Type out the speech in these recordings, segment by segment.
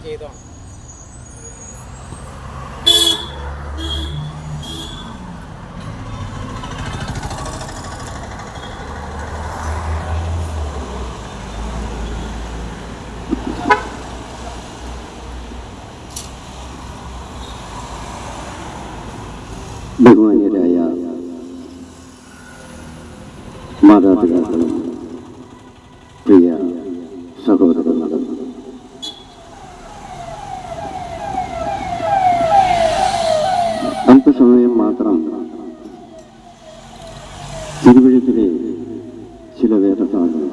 ചെയ്തോണം. ബഹുമാന്യരായ മാതാപിതാക്കളും പ്രിയ സഹോദരങ്ങളും, അല്പസമയം മാത്രം തിരുവഴുത്തിലെ ചില വേദഭാഗങ്ങൾ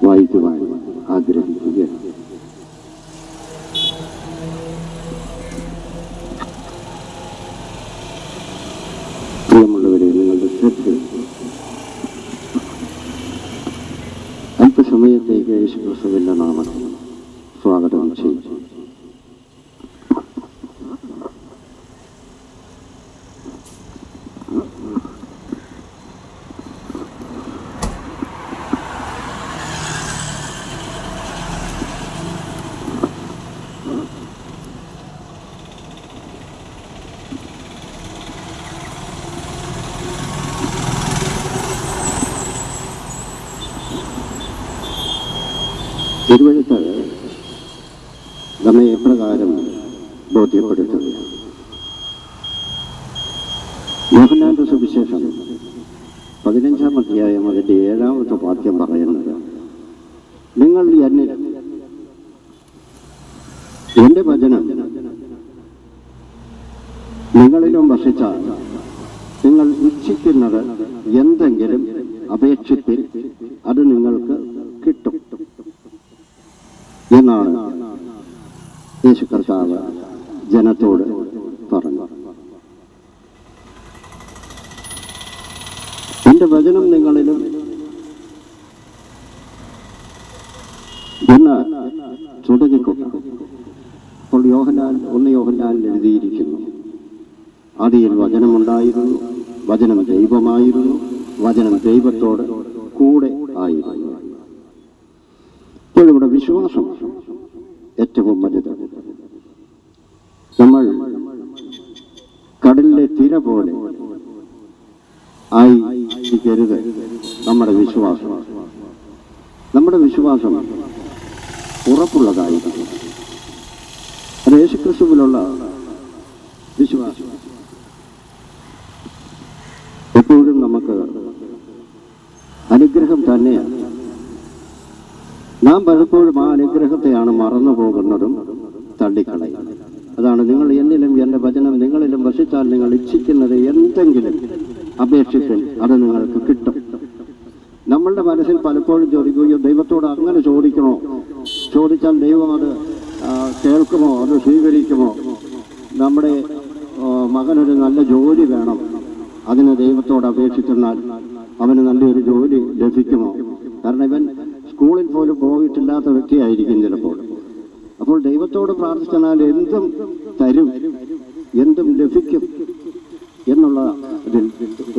വായിക്കുവാൻ ആഗ്രഹിക്കുകയാണ്. പ്രിയമുള്ളവരെ, നിങ്ങളുടെ ശ്രദ്ധ അല്പസമയത്തേക്ക് യേശുക്രിസ്തുവിന്റെ നാമത്തിൽ സ്വാഗതം ചെയ്യും. തിരുവഴുത്ത് നമ്മെ എപ്രകാരം ബോധ്യപ്പെടുത്തുന്നു? യോഹന്നാന്റെ സുവിശേഷം 15-ാം അധ്യായം അതിൻ്റെ 7-ാമത്തെ വാക്യം പറയുന്നത്, നിങ്ങൾ എൻ്റെ വചനം നിങ്ങളിലും വസിച്ചാൽ നിങ്ങൾ ഇച്ഛിക്കുന്നത് എന്തെങ്കിലും അപേക്ഷിപ്പിൽ അത് നിങ്ങൾക്ക് കിട്ടും എന്നാണ് യേശു കർത്താവ് ജനത്തോട് പറഞ്ഞു. എൻ്റെ വചനം നിങ്ങളിലും എന്ന് തുടങ്ങിക്കൊണ്ടു. അപ്പോൾ ഒന്ന് യോഹന്നാനിൽ എഴുതിയിരിക്കുന്നു, ആദിയിൽ വചനമുണ്ടായിരുന്നു, വചനം ദൈവമായിരുന്നു, വചനം ദൈവത്തോട് കൂടെ ആയിരുന്നു. ഇപ്പോഴിവിടെ വിശ്വാസം ഏറ്റവും വലുത്. നമ്മൾ കടലിലെ തിര പോലെ ആയിരിക്കരുത് നമ്മുടെ വിശ്വാസം. നമ്മുടെ വിശ്വാസം ഉറപ്പുള്ളതായിരിക്കും. അത് യേശുക്രിസ്തുവിലുള്ള വിശ്വാസം. എപ്പോഴും നമുക്ക് അനുഗ്രഹം തന്നെയാണ്. നാം പലപ്പോഴും ആ അനുഗ്രഹത്തെയാണ് മറന്നു പോകുന്നതും തള്ളിക്കളയുന്നത്. അതാണ്, നിങ്ങൾ എന്നിലും എൻ്റെ വചനം നിങ്ങളിലും വസിച്ചാൽ നിങ്ങൾ ഇച്ഛിക്കുന്നത് എന്തെങ്കിലും അപേക്ഷിക്കൽ അത് നിങ്ങൾക്ക് കിട്ടും. നമ്മളുടെ മനസ്സിൽ പലപ്പോഴും ചോദിക്കുകയോ ദൈവത്തോട് അങ്ങനെ ചോദിക്കണോ, ചോദിച്ചാൽ ദൈവം അത് കേൾക്കുമോ, അത് സ്വീകരിക്കുമോ, നമ്മുടെ മകനൊരു നല്ല ജോലി വേണം, അതിന് ദൈവത്തോട് അപേക്ഷിച്ചെന്നാൽ അവന് നല്ലൊരു ജോലി ലഭിക്കുമോ? കാരണം ഇവൻ സ്കൂളിൽ പോലും പോയിട്ടില്ലാത്ത വ്യക്തിയായിരിക്കും ചിലപ്പോൾ. അപ്പോൾ ദൈവത്തോട് പ്രാർത്ഥിച്ചാൽ എന്തും തരും, എന്തും ലഭിക്കും എന്നുള്ള ഇതിൽ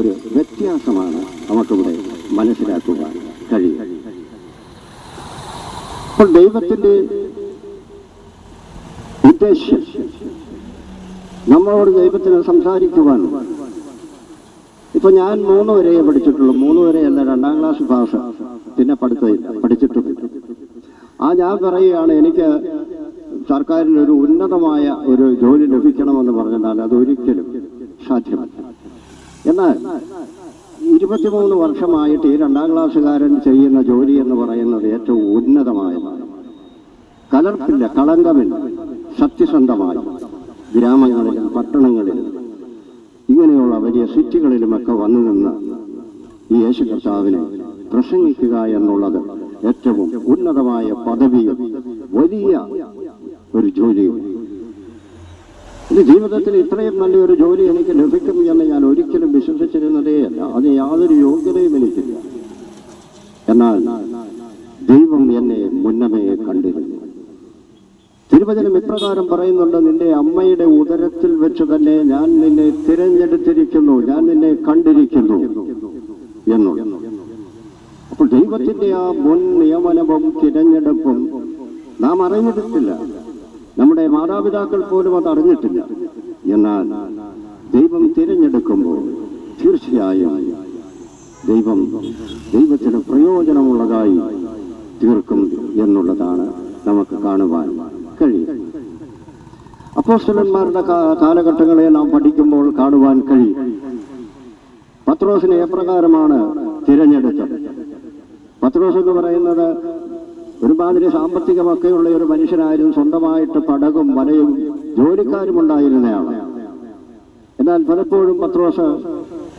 ഒരു വ്യത്യാസമാണ് നമുക്കിവിടെ മനസ്സിലാക്കുവാൻ കഴിയും. അപ്പോൾ ദൈവത്തിൻ്റെ ഉദ്ദേശ്യം നമ്മളോട് ദൈവത്തിന് സംസാരിക്കുവാൻ. ഇപ്പൊ ഞാൻ 3 വരെയേ പഠിച്ചിട്ടുള്ളൂ. 3 വരെയല്ല, 2ാം ക്ലാസ് ഭാഷ പിന്നെ പഠിച്ചിട്ടുണ്ട്. ഞാൻ പറയുകയാണ്, എനിക്ക് സർക്കാരിൽ ഒരു ഉന്നതമായ ഒരു ജോലി ലഭിക്കണമെന്ന് പറഞ്ഞാൽ അതൊരിക്കലും സാധ്യമല്ല. എന്നാൽ 23 വർഷമായിട്ട് ഈ 2ാം ക്ലാസ്സുകാരൻ ചെയ്യുന്ന ജോലി എന്ന് പറയുന്നത് ഏറ്റവും ഉന്നതമായതാണ്. കലർപ്പില്ല, കളങ്കമില്ല, സത്യസന്ധമായി ഗ്രാമങ്ങളിലും പട്ടണങ്ങളിലും ഇങ്ങനെയുള്ള വലിയ സിറ്റികളിലുമൊക്കെ വന്നു നിന്ന് ഈ യേശു കർത്താവിനെ പ്രസംഗിക്കുക എന്നുള്ളത് ഏറ്റവും ഉന്നതമായ പദവിയും വലിയ ഒരു ജോലിയും. ഇത് ജീവിതത്തിൽ ഇത്രയും നല്ലൊരു ജോലി എനിക്ക് ലഭിക്കും എന്ന് ഞാൻ ഒരിക്കലും വിശ്വസിച്ചിരുന്നതേയല്ല. അത് യാതൊരു യോഗ്യതയും എനിക്കില്ല. എന്നാൽ ദൈവം എന്നെ മുന്നമേ കണ്ടിരുന്നു. തിരുവചനം ഇപ്രകാരം പറയുന്നുണ്ട്, നിന്റെ അമ്മയുടെ ഉദരത്തിൽ വെച്ച് തന്നെ ഞാൻ നിന്നെ തിരഞ്ഞെടുത്തിരിക്കുന്നു, ഞാൻ നിന്നെ കണ്ടിരിക്കുന്നു എന്നുള്ള. അപ്പോൾ ദൈവത്തിന്റെ ആ മുൻ നിയമനവും തിരഞ്ഞെടുപ്പും നാം അറിഞ്ഞിട്ടില്ല, നമ്മുടെ മാതാപിതാക്കൾ പോലും അത് അറിഞ്ഞിട്ടില്ല. എന്നാൽ ദൈവം തിരഞ്ഞെടുക്കുമ്പോൾ തീർച്ചയായും ദൈവത്തിന് പ്രയോജനമുള്ളതായി തീർക്കും എന്നുള്ളതാണ് നമുക്ക് കാണുവാൻ കഴിയും. അപ്പോസ്തലന്മാരുടെ കാലഘട്ടങ്ങളെ നാം പഠിക്കുമ്പോൾ കാണുവാൻ കഴിയും. പത്രോസിനെ എപ്രകാരമാണ് തിരഞ്ഞെടുത്തത്? പത്രോസ് എന്ന് പറയുന്നത് ഒരുമാതിരി സാമ്പത്തികമൊക്കെയുള്ള ഒരു മനുഷ്യനായിരുന്നു. സ്വന്തമായിട്ട് പടകും വലയും ജോലിക്കാരും ഉണ്ടായിരുന്നയാളാണ്. എന്നാൽ പലപ്പോഴും പത്രോസ്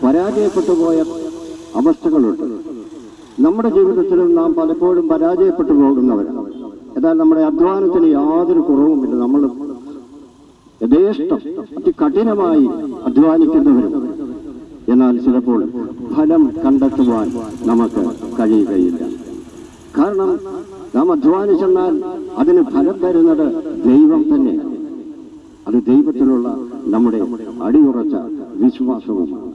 പരാജയപ്പെട്ടു പോയ അവസ്ഥകളുണ്ട്. നമ്മുടെ ജീവിതത്തിലും നാം പലപ്പോഴും പരാജയപ്പെട്ടു പോകുന്നവരാണ്. എന്നാൽ നമ്മുടെ അധ്വാനത്തിന് യാതൊരു കുറവുമില്ല. നമ്മൾ യഥേഷ്ടം അതികഠിനമായി അധ്വാനിക്കുന്നവരും. എന്നാൽ ചിലപ്പോൾ ഫലം കണ്ടെത്തുവാൻ നമുക്ക് കഴിയുകയില്ല. കാരണം നാം അധ്വാനിച്ചെന്നാൽ അതിന് ഫലം തരുന്നത് ദൈവം തന്നെയാണ്. അത് ദൈവത്തിലുള്ള നമ്മുടെ അടിയുറച്ച വിശ്വാസവുമാണ്.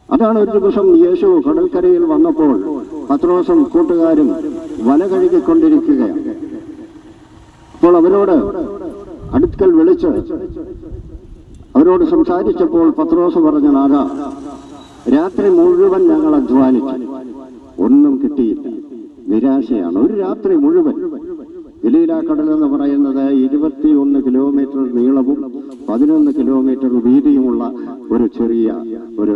അതാണ് ഒരു ദിവസം യേശു കടൽക്കരയിൽ വന്നപ്പോൾ പത്രോസും കൂട്ടുകാരും വല കഴുകിക്കൊണ്ടിരിക്കുകയാണ്. അപ്പോൾ അവരോട് അടുക്കൽ വിളിച്ച് അവരോട് സംസാരിച്ചപ്പോൾ പത്രോസ് പറഞ്ഞു, നാഥാ, രാത്രി മുഴുവൻ ഞങ്ങൾ അധ്വാനിച്ചു, ഒന്നും കിട്ടിയില്ല, നിരാശയാണ്. ഒരു രാത്രി മുഴുവൻ. ഗലീല കടൽ എന്ന് പറയുന്നത് 21 കിലോമീറ്റർ നീളവും 11 കിലോമീറ്റർ വീതിയുമുള്ള ഒരു ചെറിയ ഒരു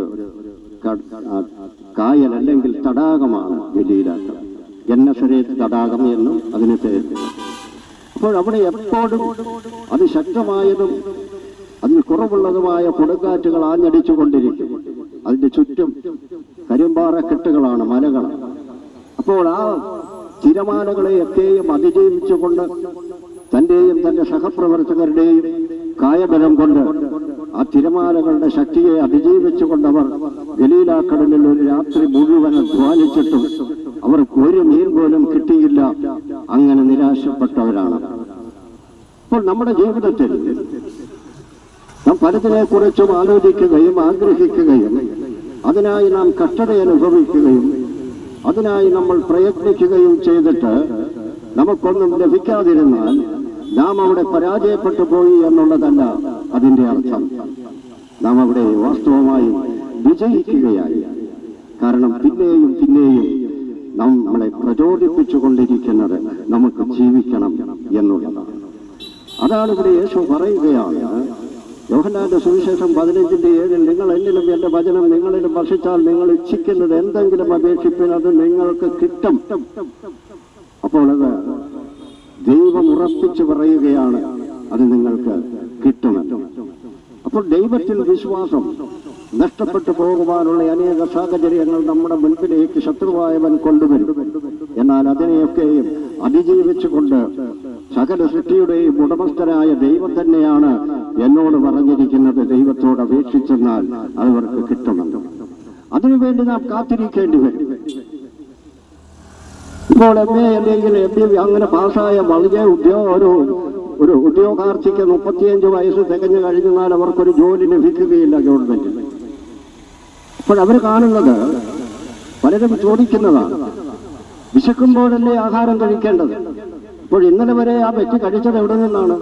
കായൽ അല്ലെങ്കിൽ തടാകമാണ് ഗലീല കടൽ. ഗന്നസരേത്ത് തടാകം എന്നും അതിന് പേര്. അപ്പോൾ അവിടെ എപ്പോഴും അതിശക്തമായതും അതിൽ കുറവുള്ളതുമായ കൊടുങ്കാറ്റുകൾ ആഞ്ഞടിച്ചു കൊണ്ടിരിക്കും. അതിന്റെ ചുറ്റും കരിമ്പാറ കെട്ടുകളാണ്, മലകളാണ്. അപ്പോൾ ആ തിരമാലകളെയൊക്കെയും അതിജീവിച്ചുകൊണ്ട് തന്റെയും തന്റെ സഹപ്രവർത്തകരുടെയും കായബലം കൊണ്ട് ആ തിരമാലകളുടെ ശക്തിയെ അതിജീവിച്ചുകൊണ്ടവർ ഗലീലാക്കടലിൽ ഒരു രാത്രി മുഴുവൻ അധ്വാനിച്ചിട്ടും അവർക്ക് ഒരു മീൻ പോലും കിട്ടിയില്ല. അങ്ങനെ നിരാശപ്പെട്ടവരാണ്. അപ്പോൾ നമ്മുടെ ജീവിതത്തിൽ നാം പലതിനെ കുറിച്ചും ആലോചിക്കുകയും ആഗ്രഹിക്കുകയും അതിനായി നാം കഷ്ടത അനുഭവിക്കുകയും അതിനായി നമ്മൾ പ്രയത്നിക്കുകയും ചെയ്തിട്ട് നമുക്കൊന്നും ലഭിക്കാതിരുന്നാൽ നാം അവിടെ പരാജയപ്പെട്ടു പോയി എന്നുള്ളതല്ല അതിന്റെ അർത്ഥം. നാം അവിടെ വാസ്തവമായും വിജയിക്കുകയായി. കാരണം പിന്നെയും പിന്നെയും നമ്മളെ പ്രചോദിപ്പിച്ചുകൊണ്ടിരിക്കുന്നത് നമുക്ക് ജീവിക്കണം എന്നുള്ളതാണ്. അതാണ് ഇവിടെ യേശു പറയുകയാണ്. യോഹന്നാന്റെ സുവിശേഷം 15:7 നിങ്ങൾ എന്നിലും എന്റെ വചനം നിങ്ങളിലും വസിച്ചാൽ നിങ്ങൾ ഇച്ഛിക്കുന്നത് എന്തെങ്കിലും അപേക്ഷിപ്പിൻ, അത് നിങ്ങൾക്ക് കിട്ടും. അപ്പോൾ അത് ദൈവം ഉറപ്പിച്ചു പറയുകയാണ്, അത് നിങ്ങൾക്ക് കിട്ടുമെന്ന്. അപ്പോൾ ദൈവത്തിൽ വിശ്വാസം നഷ്ടപ്പെട്ടു പോകുവാനുള്ള അനേക സാഹചര്യങ്ങൾ നമ്മുടെ മുൻപിലേക്ക് ശത്രുവായവൻ കൊണ്ടുവരും. എന്നാൽ അതിനെയൊക്കെയും അതിജീവിച്ചുകൊണ്ട് സകല സൃഷ്ടിയുടെയും ഉടമസ്ഥനായ ദൈവം തന്നെയാണ് എന്നോട് പറഞ്ഞിരിക്കുന്നത്, ദൈവത്തോട് അപേക്ഷിച്ചെന്നാൽ അവർക്ക് കിട്ടുമെന്ന്. അതിനുവേണ്ടി നാം കാത്തിരിക്കേണ്ടി വരും. ഇപ്പോൾ MA അല്ലെങ്കിൽ MB അങ്ങനെ പാസ്സായ വളരെ ഒരു ഉദ്യോഗാർത്ഥിക്ക് 35 വയസ്സ് തികഞ്ഞു കഴിഞ്ഞാൽ അവർക്കൊരു ജോലി ലഭിക്കുകയില്ല ഗവൺമെന്റിൽ. അപ്പോൾ അവർ കാണുന്നത് പലരും ചോദിക്കുന്നതാണ്, വിശക്കുമ്പോഴല്ലേ ആഹാരം കഴിക്കേണ്ടത്? അപ്പോൾ ഇന്നലെ വരെ ആ വ്യക്തി കഴിച്ചത് എവിടെ നിന്നാണ്?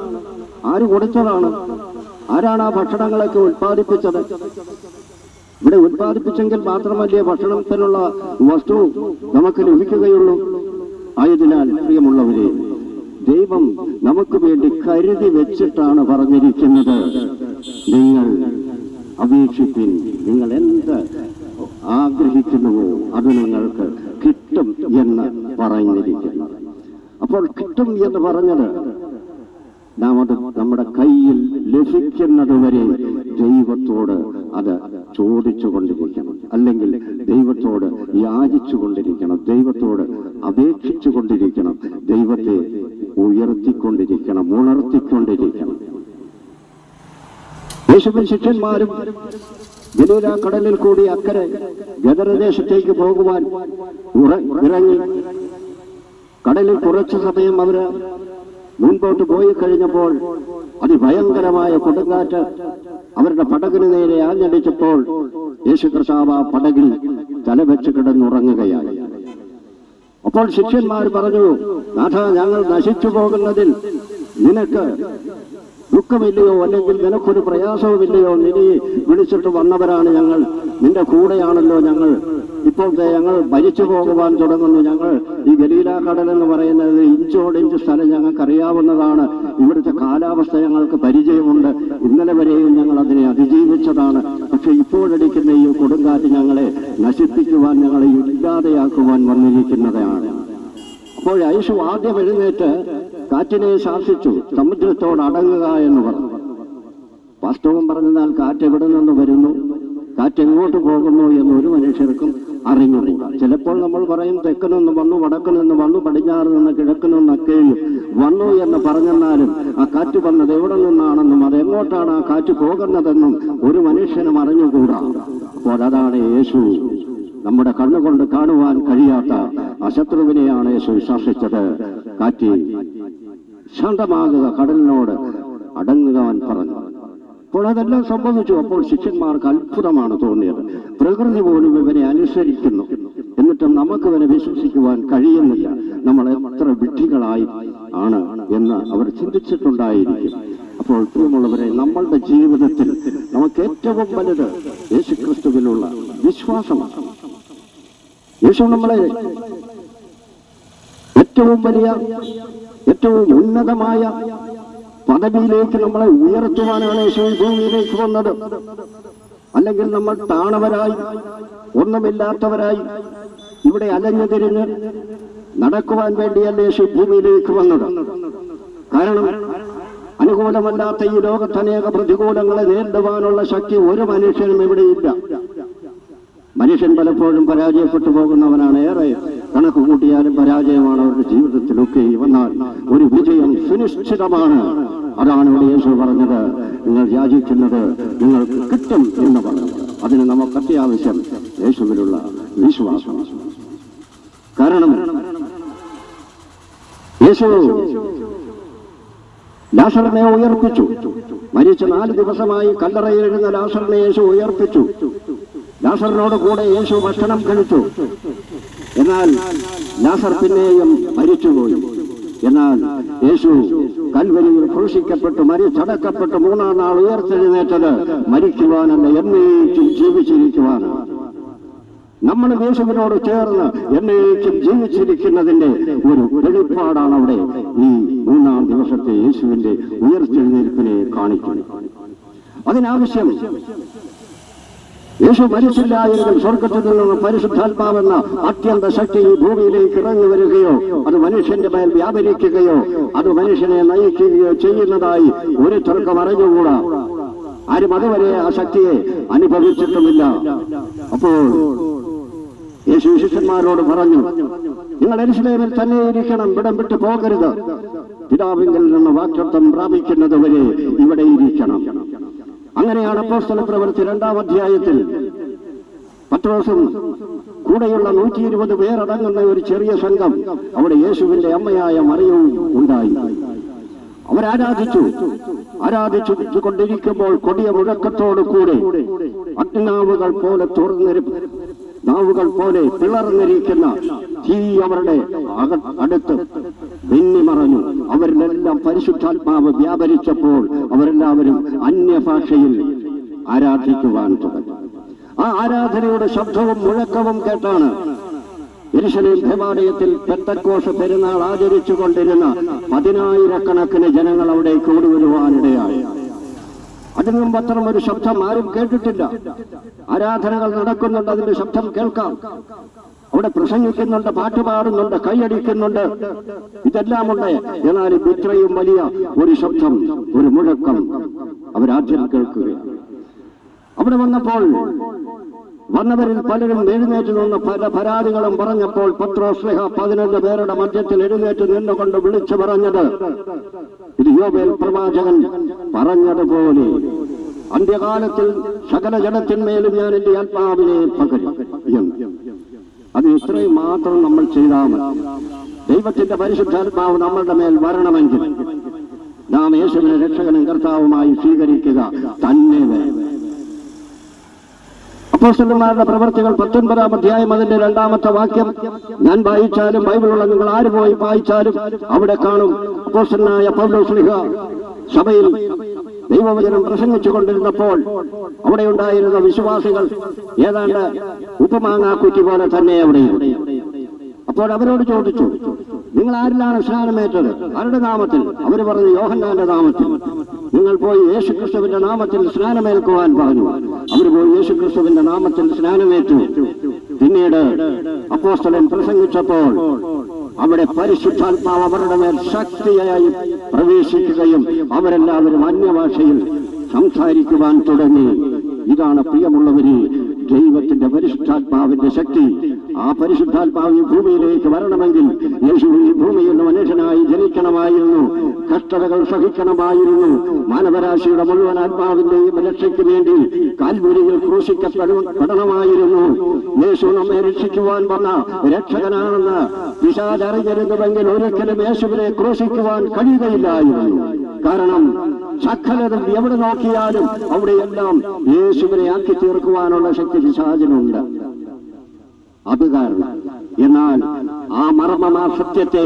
ആര് കൊടുത്തതാണ്? ആരാണ് ആ ഭക്ഷണങ്ങളൊക്കെ ഉത്പാദിപ്പിച്ചത്? ഇവിടെ ഉത്പാദിപ്പിച്ചെങ്കിൽ മാത്രമല്ലേ ഭക്ഷണത്തിനുള്ള വസ്തു നമുക്ക് ലഭിക്കുകയുള്ളൂ. ആയതിനാൽ പ്രിയമുള്ളവരെ, ദൈവം നമുക്ക് വേണ്ടി കരുതി വെച്ചിട്ടാണ് പറഞ്ഞിരിക്കുന്നത്, നിങ്ങൾ അപേക്ഷിപ്പിൻ, നിങ്ങൾ എന്ത് ആഗ്രഹിക്കുന്നുവോ അത് നിങ്ങൾക്ക് കിട്ടും എന്ന് പറഞ്ഞിരിക്കുന്നത്. അപ്പോൾ കിട്ടും എന്ന് പറഞ്ഞത് നാം അത് നമ്മുടെ കയ്യിൽ ലഭിക്കുന്നത് വരെ ദൈവത്തോട് അത് ചോദിച്ചു കൊണ്ടിരിക്കണം, അല്ലെങ്കിൽ ദൈവത്തോട് യാചിച്ചു കൊണ്ടിരിക്കണം, ദൈവത്തോട് അപേക്ഷിച്ചു കൊണ്ടിരിക്കണം, ദൈവത്തെ ഉയർത്തിക്കൊണ്ടിരിക്കണം, ഉണർത്തിക്കൊണ്ടിരിക്കണം. യേശുവിൻ ശിഷ്യന്മാരും ഗലീല കടലിൽ കൂടി അക്കരെ ഗദരദേശത്തേക്ക് പോകുവാൻ ഇറങ്ങി. കടലിൽ കുറച്ചു സമയം അവര് മുൻപോട്ട് പോയി കഴിഞ്ഞപ്പോൾ അതിഭയങ്കരമായ കൊടുങ്കാറ്റ് അവരുടെ പടകിന് നേരെ ആഞ്ഞടിച്ചപ്പോൾ യേശു കർത്താവ് ആ പടകിൽ തലവെച്ച് കിടന്നുറങ്ങുകയാണ്. അപ്പോൾ ശിഷ്യന്മാർ പറഞ്ഞു, നാഥ, ഞങ്ങൾ നശിച്ചു പോകുന്നതിൽ നിനക്ക് ദുഃഖമില്ലയോ, അല്ലെങ്കിൽ നിനക്കൊരു പ്രയാസവുമില്ലയോ? നിന്നെ വിളിച്ചിട്ട് വന്നവരാണ് ഞങ്ങൾ, നിന്റെ കൂടെയാണല്ലോ ഞങ്ങൾ. ഇപ്പോഴത്തെ ഞങ്ങൾ മരിച്ചു പോകുവാൻ തുടങ്ങുന്നു. ഞങ്ങൾ ഈ ഗലീല കടൽ എന്ന് പറയുന്നത് ഇഞ്ചോടിഞ്ച് സ്ഥലം ഞങ്ങൾക്കറിയാവുന്നതാണ്. ഇവിടുത്തെ കാലാവസ്ഥ ഞങ്ങൾക്ക് പരിചയമുണ്ട്. ഇന്നലെ വരെയും ഞങ്ങൾ അതിനെ അതിജീവിച്ചതാണ്. പക്ഷെ ഇപ്പോഴടിക്കുന്ന ഈ കൊടുങ്കാറ്റ് ഞങ്ങളെ നശിപ്പിക്കുവാൻ, ഞങ്ങളെ ഇല്ലാതെയാക്കുവാൻ വന്നിരിക്കുന്നതാണ്. അപ്പോൾ യേശു ആദ്യം എഴുന്നേറ്റ് കാറ്റിനെ ശാസിച്ചു, സമുദ്രത്തോട് അടങ്ങുക എന്ന് പറഞ്ഞു. വാസ്തവം പറഞ്ഞാൽ കാറ്റ് എവിടെ നിന്ന് വരുന്നു, കാറ്റ് എങ്ങോട്ട് പോകുന്നു എന്ന് ഒരു മനുഷ്യർക്കും അറിഞ്ഞുകൂടാ. ചിലപ്പോൾ നമ്മൾ പറയും തെക്ക് നിന്ന് വന്നു, വടക്ക് നിന്ന് വന്നു, പടിഞ്ഞാറ് നിന്ന് കിഴക്ക് നിന്നൊക്കെയും വന്നു എന്ന് പറഞ്ഞെന്നാലും ആ കാറ്റ് വന്നത് എവിടെ നിന്നാണെന്നും അതെങ്ങോട്ടാണ് ആ കാറ്റ് പോകുന്നതെന്നും ഒരു മനുഷ്യനും അറിഞ്ഞുകൂടാ. അപ്പോൾ അതാണ് യേശു നമ്മുടെ കണ്ണുകൊണ്ട് കാണുവാൻ കഴിയാത്ത ആ ശത്രുവിനെയാണ് യേശു ശാസിച്ചത്. കാറ്റ് ശാന്തമാകുക, കടലിനോട് അടങ്ങുവാൻ പറഞ്ഞു. അപ്പോൾ അതെല്ലാം സംഭവിച്ചു. അപ്പോൾ ശിഷ്യന്മാർക്ക് അത്ഭുതമാണ് തോന്നിയത്. പ്രകൃതി പോലും ഇവനെ അനുസരിക്കുന്നു, എന്നിട്ടും നമുക്ക് ഇവനെ വിശ്വസിക്കുവാൻ കഴിയുന്നില്ല. നമ്മൾ എത്ര വിഡ്ഢികളായി ആണ് എന്ന് അവർ ചിന്തിച്ചിട്ടുണ്ടായിരിക്കും. അപ്പോൾ പ്രിയമുള്ളവരെ, നമ്മളുടെ ജീവിതത്തിൽ നമുക്ക് ഏറ്റവും വലുത് യേശുക്രിസ്തുവിലുള്ള വിശ്വാസമാണ്. യേശു നമ്മളെ ഏറ്റവും വലിയ, ഏറ്റവും ഉന്നതമായ പദവിയിലേക്ക് നമ്മളെ ഉയർത്തുവാനാണ് യേശു ഭൂമിയിലേക്ക് വന്നത്. അല്ലെങ്കിൽ നമ്മൾ താണവരായി, ഒന്നുമില്ലാത്തവരായി ഇവിടെ അലഞ്ഞു തിരിഞ്ഞ് നടക്കുവാൻ വേണ്ടിയല്ല യേശു ഭൂമിയിലേക്ക് വന്നത്. കാരണം അനുകൂലമല്ലാത്ത ഈ ലോകത്ത് അനേക പ്രതികൂലങ്ങളെ നേരിടുവാനുള്ള ശക്തി ഒരു മനുഷ്യനും ഇവിടെയില്ല. മനുഷ്യൻ പലപ്പോഴും പരാജയപ്പെട്ടു പോകുന്നവനാണ്. ഏറെ കണക്ക് കൂട്ടിയാലും പരാജയമാണ് അവരുടെ ജീവിതത്തിലൊക്കെ. എന്നാൽ ഒരു വിജയം സുനിശ്ചിതമാണ്. അതാണ് ഇവിടെ യേശു പറഞ്ഞത്, നിങ്ങൾ യാചിക്കുന്നത് നിങ്ങൾക്ക് കിട്ടും എന്ന് പറഞ്ഞത്. അതിന് നമുക്ക് അത്യാവശ്യം യേശുവിലുള്ള വിശ്വാസം. കാരണം യേശു ലാസറിനെ ഉയർപ്പിച്ചു. മരിച്ച 4 ദിവസമായി കല്ലറയിലിരുന്ന ലാസറിനെ യേശു ഉയർപ്പിച്ചു. ലാസറിനോട് കൂടെ യേശു ഭക്ഷണം കഴിച്ചു. എന്നാൽ ലാസർ പിന്നെയും മരിച്ചുപോയി. എന്നാൽ യേശു കൽവരിയിൽ ക്രൂശിക്കപ്പെട്ടു, മരിച്ചടക്കപ്പെട്ടു 3-ാം നാൾ ഉയർത്തെഴുന്നേറ്റത് മരിക്കുവാനല്ല, എന്നേക്കും ജീവിച്ചിരിക്കുവാനാണ്. നമ്മൾ യേശുവിനോട് ചേർന്ന് എന്നേക്കും ജീവിച്ചിരിക്കുന്നതിന്റെ ഒരു വെളിപ്പാടാണ് അവിടെ ഈ 3-ാം ദിവസത്തെ യേശുവിന്റെ ഉയർത്തെഴുന്നേൽപ്പിനെ കാണിക്കുന്നത്. അതിനാവശ്യം യേശു മരിച്ചില്ല എങ്കിൽ സ്വർഗത്തിൽ നിന്ന് പരിശുദ്ധാത്മാവെന്ന അത്യന്ത ശക്തി ഈ ഭൂമിയിലേക്ക് ഇറങ്ങി വരികയോ അത് മനുഷ്യന്റെ മേൽ വ്യാപരിക്കുകയോ അത് മനുഷ്യനെ നയിക്കുകയോ ചെയ്യുന്നതായി ഒരു തർക്കം അറിഞ്ഞുകൂടാ. ആരും അതുവരെ ആ ശക്തിയെ അനുഭവിച്ചിട്ടുമില്ല. അപ്പോൾ യേശു ശിഷ്യന്മാരോട് പറഞ്ഞു, നിങ്ങൾ യെരൂശലേമിൽ തന്നെ ഇരിക്കണം, ഇവിടം വിട്ടു പോകരുത്. പിതാവിങ്കിൽ നിന്ന് വാഗ്ദത്തം പ്രാപിക്കുന്നത് വരെ ഇവിടെ ഇരിക്കണം. അങ്ങനെയാണ് അപ്പോസ്തല പ്രവൃത്തി 2-ാം അധ്യായത്തിൽ പത്രോസും കൂടെയുള്ള 120 പേരടങ്ങുന്ന ഒരു ചെറിയ സംഘം അവിടെ യേശുവിന്റെ അമ്മയായ മറിയവും ഉണ്ടായി. ആരാധിച്ചു കൊണ്ടിരിക്കുമ്പോൾ കൊടിയ മുഴക്കത്തോടു കൂടെ അഗ്നാവുകൾ പോലെ പിളർന്നിരിക്കുന്ന തീ അവരുടെ അടുത്ത് മിന്നിമറഞ്ഞു. അവരിലെല്ലാം പരിശുദ്ധാത്മാവ് വ്യാപരിച്ചപ്പോൾ അവരെല്ലാവരും അന്യഭാഷയിൽ ആരാധിക്കുവാൻ തുടങ്ങി. ആ ആരാധനയുടെ ശബ്ദവും മുഴക്കവും കേട്ടാണ് യെരൂശലേം ദേവാലയത്തിൽ പെന്തക്കോസ്ത് പെരുന്നാൾ ആചരിച്ചു കൊണ്ടിരുന്ന 10,000-കണക്കിന് ജനങ്ങൾ അവിടെ കൂടി വരുവാനിടയായി. അതിനു മുമ്പ് അത്തരം ഒരു ശബ്ദം ആരും കേട്ടിട്ടില്ല. ആരാധനകൾ നടക്കുന്നുണ്ട്, അതിന്റെ ശബ്ദം കേൾക്കാം. അവിടെ പ്രസംഗിക്കുന്നുണ്ട്, പാട്ടുപാടുന്നുണ്ട്, കൈയടിക്കുന്നുണ്ട്, ഇതെല്ലാമുണ്ട്. എന്നാൽ ഇത്രയും വലിയ ഒരു ശബ്ദം, ഒരു മുഴക്കം അവരാദ്യം കേൾക്കുകയാണ്. അവിടെ വന്നവരിൽ പലരും എഴുന്നേറ്റ് നിന്ന് പല പരാതികളും പറഞ്ഞപ്പോൾ പത്രോസ് 11 പേരുടെ മധ്യത്തിൽ എഴുന്നേറ്റ് നിന്നുകൊണ്ട് വിളിച്ചു പറഞ്ഞത്, ഇത് യോവേൽ പ്രവാചകൻ പറഞ്ഞതുപോലെ അന്ത്യകാലത്തിൽ സകല ജനത്തിന്മേലും ഞാൻ എന്റെ ആത്മാവിനെ പകരും. അത് ഇത്രയും മാത്രം നമ്മൾ ചെയ്താൽ മതി. ദൈവത്തിന്റെ പരിശുദ്ധാത്മാവ് നമ്മളുടെ മേൽ വരണമെങ്കിൽ നാം യേശുവിനെ രക്ഷകനും കർത്താവുമായി സ്വീകരിക്കുക തന്നെ വേണം. അപ്പോസ്തലന്മാരുടെ പ്രവർത്തികൾ 19-ാം അധ്യായം അതിന്റെ 2-ാമത്തെ വാക്യം ഞാൻ വായിച്ചാലും ബൈബിളുള്ള നിങ്ങൾ ആര് പോയി വായിച്ചാലും അവിടെ കാണും. അപ്പോസ്തലനായ പൗലോസ് ശ്ലീഹ സഭയിൽ ദൈവവചനം പ്രസംഗിച്ചു കൊണ്ടിരുന്നപ്പോൾ അവിടെ ഉണ്ടായിരുന്ന വിശ്വാസികൾ ഏതാണ്ട് ഉപ്പുമാങ്ങാക്കുറ്റി പോലെ തന്നെ അവിടെയുണ്ട്. അപ്പോൾ അവരോട് ചോദിച്ചു, നിങ്ങൾ ആരിലാണ് സ്നാനമേറ്റത്? ആരുടെ നാമത്തിൽ? അവർ പറഞ്ഞു, യോഹന്നാന്റെ നാമത്തിൽ. നിങ്ങൾ പോയി യേശുക്രിസ്തുവിന്റെ നാമത്തിൽ സ്നാനമേൽക്കുവാൻ പറഞ്ഞു. അവർ പോയി യേശുക്രിസ്തുവിന്റെ നാമത്തിൽ സ്നാനമേറ്റു. പിന്നീട് അപ്പോസ്തലൻ പ്രസംഗിച്ചപ്പോൾ അവിടെ പരിശുദ്ധാത്മാവ് അവരുടെ മേൽ ശക്തിയായി പ്രവേശിക്കുകയും അവരെല്ലാവരും അന്യഭാഷയിൽ സംസാരിക്കുവാൻ തുടങ്ങി. ഇതാണ് പ്രിയമുള്ളവരെ ദൈവത്തിന്റെ പരിശുദ്ധാത്മാവിന്റെ ശക്തി. ആ പരിശുദ്ധാത്മാവ് ഈ ഭൂമിയിലേക്ക് വരണമെങ്കിൽ യേശു ഈ ഭൂമിയിൽ മനുഷ്യനായി ജനിക്കണമായിരുന്നു, കഷ്ടതകൾ സഹിക്കണമായിരുന്നു, മാനവരാശിയുടെ മുഴുവൻ ആത്മാവിന്റെയും രക്ഷയ്ക്ക് വേണ്ടി കാൽവരിയിൽ ക്രൂശിക്കപ്പെടണമായിരുന്നു. യേശു നമ്മെ രക്ഷിക്കുവാൻ വന്ന രക്ഷകനാണെന്ന് പിശാചറിഞ്ഞിരുന്നുവെങ്കിൽ ഒരിക്കലും യേശുവിനെ ക്രൂശിക്കുവാൻ കഴിയുകയില്ലായിരുന്നു. കാരണം സകലതും എവിടെ നോക്കിയാലും അവിടെയെല്ലാം യേശുവിനെ ആക്കി തീർക്കുവാനുള്ള ശക്തി പിശാചിനുണ്ട്. അത് കാരണം എന്നാൽ ആ മർമ്മമാ സത്യത്തെ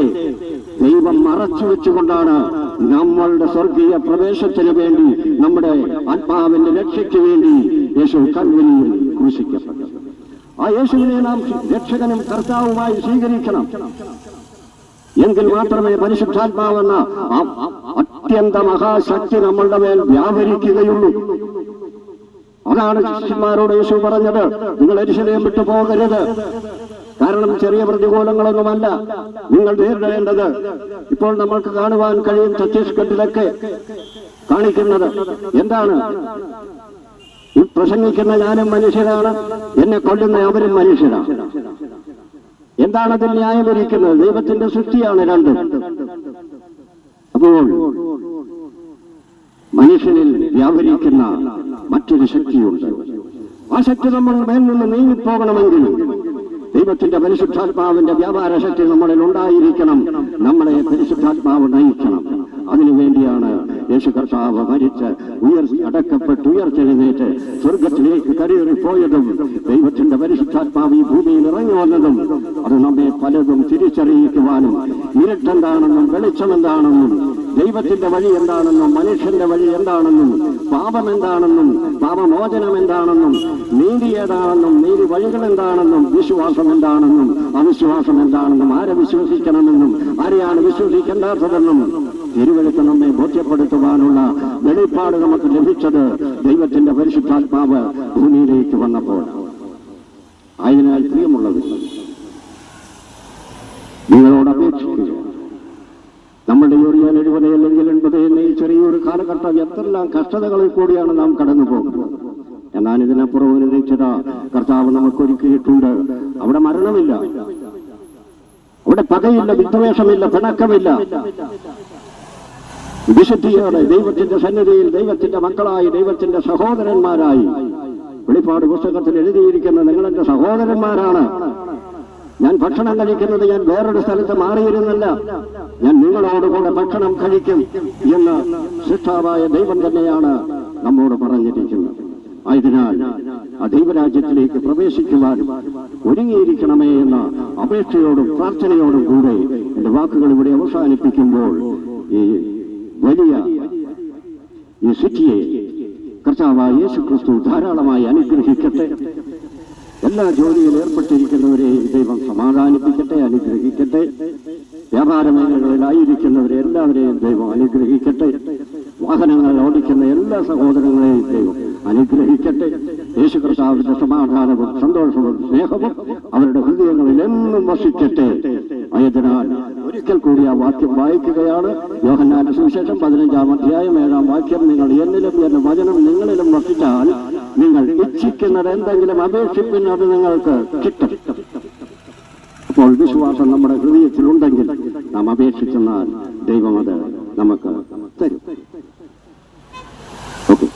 ദൈവം മറച്ചു വെച്ചുകൊണ്ടാണ് നമ്മളുടെ സ്വർഗീയ പ്രവേശത്തിന് വേണ്ടി, നമ്മുടെ ആത്മാവിന്റെ രക്ഷയ്ക്ക് വേണ്ടി യേശു കൽവരിയിൽ ക്രൂശിക്കപ്പെട്ടത്. ആ യേശുവിനെ നാം രക്ഷകനും കർത്താവുമായി സ്വീകരിക്കണം. എങ്കിൽ മാത്രമേ പരിശുദ്ധാത്മാവെന്ന അത്യന്ത മഹാശക്തി നമ്മളുടെ മേൽ വ്യാപരിക്കുകയുള്ളൂ. അതാണ് ശിഷ്യന്മാരോട് യേശു പറഞ്ഞത്, നിങ്ങൾ യെരൂശലേം വിട്ടു പോകരുത്. കാരണം ചെറിയ പ്രതികൂലങ്ങളൊന്നുമല്ല നിങ്ങൾ നേരിടേണ്ടത്. ഇപ്പോൾ നമ്മൾക്ക് കാണുവാൻ കഴിയും ഛത്തീസ്ഗഡിലൊക്കെ കാണിക്കുന്നത് എന്താണ്? ഈ പ്രസംഗിക്കുന്ന ഞാനും മനുഷ്യരാണ്, എന്നെ കൊല്ലുന്ന അവരും മനുഷ്യരാണ്. എന്താണ് അതിൽ ന്യായീകരിക്കുന്നത്? ദൈവത്തിന്റെ സൃഷ്ടിയാണ് രണ്ടും. അപ്പോൾ മനുഷ്യനിൽ വ്യാപരിക്കുന്ന മറ്റൊരു ശക്തിയുണ്ട്. ആ ശക്തി നമ്മൾ മേൽ നിന്ന് നീങ്ങിപ്പോകണമെങ്കിൽ ദൈവത്തിന്റെ പരിശുദ്ധാത്മാവിന്റെ വ്യാപാര ശക്തി നമ്മളിൽ ഉണ്ടായിരിക്കണം. നമ്മളെ പരിശുദ്ധാത്മാവ് നയിക്കണം. അതിനുവേണ്ടിയാണ് യേശു കർത്താവ് മരിച്ച് അടക്കപ്പെട്ട് ഉയർത്തെഴുന്നേറ്റ് സ്വർഗത്തിലേക്ക് കരയേറിപ്പോയതും ദൈവത്തിന്റെ പരിശുദ്ധാത്മാവ് ഈ ഭൂമിയിൽ ഇറങ്ങി വന്നതും. അത് നമ്മെ പലതും തിരിച്ചറിയിക്കുവാനും ഇരുട്ടെന്താണെന്നും വെളിച്ചമെന്താണെന്നും ദൈവത്തിന്റെ വഴി എന്താണെന്നും മനുഷ്യന്റെ വഴി എന്താണെന്നും പാപം എന്താണെന്നും പാപമോചനം എന്താണെന്നും നീതി ഏതാണെന്നും നീതി വഴികൾ എന്താണെന്നും വിശ്വാസം എന്താണെന്നും അവിശ്വാസം എന്താണെന്നും ആരെ വിശ്വസിക്കണമെന്നും ആരെയാണ് വിശ്വസിക്കേണ്ടാത്തതെന്നും തിരുവെഴുത്ത് നമ്മെ ബോധ്യപ്പെടുത്തുവാനുള്ള വെളിപ്പാട് നമുക്ക് ലഭിച്ചത് ദൈവത്തിന്റെ പരിശുദ്ധാത്മാവ് ഭൂമിയിലേക്ക് വന്നപ്പോൾ. ആയതിനാൽ പ്രിയമുള്ളവർ, നിങ്ങളോട് അപേക്ഷിക്കുക, നമ്മുടെ 70 അല്ലെങ്കിൽ 80 എന്ന ഈ ചെറിയൊരു കാലഘട്ടം എത്രയെല്ലാം കഷ്ടതകളിൽ കൂടിയാണ് നാം കടന്നു പോകുന്നത്. എന്നാൽ ഇതിനപ്പുറം ഒരു രക്ഷത കർത്താവ് നമുക്കൊരുക്കിയിട്ടുണ്ട്. അവിടെ മരണമില്ല, അവിടെ പകയില്ല, വിദ്വേഷമില്ല, പിണക്കമില്ല. വിശുദ്ധിയോടെ ദൈവത്തിന്റെ സന്നിധിയിൽ ദൈവത്തിന്റെ മക്കളായി ദൈവത്തിന്റെ സഹോദരന്മാരായി വെളിപ്പാട് പുസ്തകത്തിൽ എഴുതിയിരിക്കുന്ന നിങ്ങളെന്റെ സഹോദരന്മാരാണ്. ഞാൻ ഭക്ഷണം കഴിക്കുന്നത് ഞാൻ വേറൊരു സ്ഥലത്ത് മാറിയിരുന്നില്ല, ഞാൻ നിങ്ങളോടുകൂടെ ഭക്ഷണം കഴിക്കും എന്ന് സൃഷ്ടാവായ ദൈവം തന്നെയാണ് നമ്മോട് പറഞ്ഞിരിക്കുന്നത്. ആയതിനാൽ ആ ദൈവരാജ്യത്തിലേക്ക് പ്രവേശിക്കുവാൻ ഒരുങ്ങിയിരിക്കണമേ എന്ന അപേക്ഷയോടും പ്രാർത്ഥനയോടും കൂടെ എന്റെ വാക്കുകൾ ഇവിടെ അവസാനിപ്പിക്കുമ്പോൾ ഈ വലിയ ഈ സിറ്റിയെ കർത്താവായ യേശുക്രിസ്തു ധാരാളമായി അനുഗ്രഹിക്കട്ടെ. എല്ലാ ജോലിയിൽ ഏർപ്പെട്ടിരിക്കുന്നവരെയും ദൈവം സമാധാനിപ്പിക്കട്ടെ, അനുഗ്രഹിക്കട്ടെ. വ്യാപാര മേഖലകളിലായിരിക്കുന്നവരെ എല്ലാവരെയും ദൈവം അനുഗ്രഹിക്കട്ടെ. വാഹനങ്ങൾ ഓടിക്കുന്ന എല്ലാ സഹോദരങ്ങളെയും ദൈവം അനുഗ്രഹിക്കട്ടെ. യേശു കർത്താവിന്റെ സമാധാനവും സന്തോഷവും സ്നേഹവും അവരുടെ ഹൃദയങ്ങളിൽ എന്നും വസിക്കട്ടെ. ആയതിനാൽ ഒരിക്കൽ കൂടി ആ വാക്യം വായിക്കുകയാണ്. യോഹന്നാന്റെ സുവിശേഷം 15-ാം അധ്യായം 7-ാം വാക്യം, നിങ്ങൾ എന്നിലും എന്റെ വചനം നിങ്ങളിലും വസിച്ചാൽ നിങ്ങൾ ഇച്ഛിക്കുന്നത് എന്തെങ്കിലും അപേക്ഷിപ്പിന് അത് നിങ്ങൾക്ക് കിട്ടും. അപ്പോൾ വിശ്വാസം നമ്മുടെ ഹൃദയത്തിലുണ്ടെങ്കിൽ നാം അപേക്ഷിച്ചെന്നാൽ ദൈവം അത് നമുക്ക് തരും. ഓക്കെ.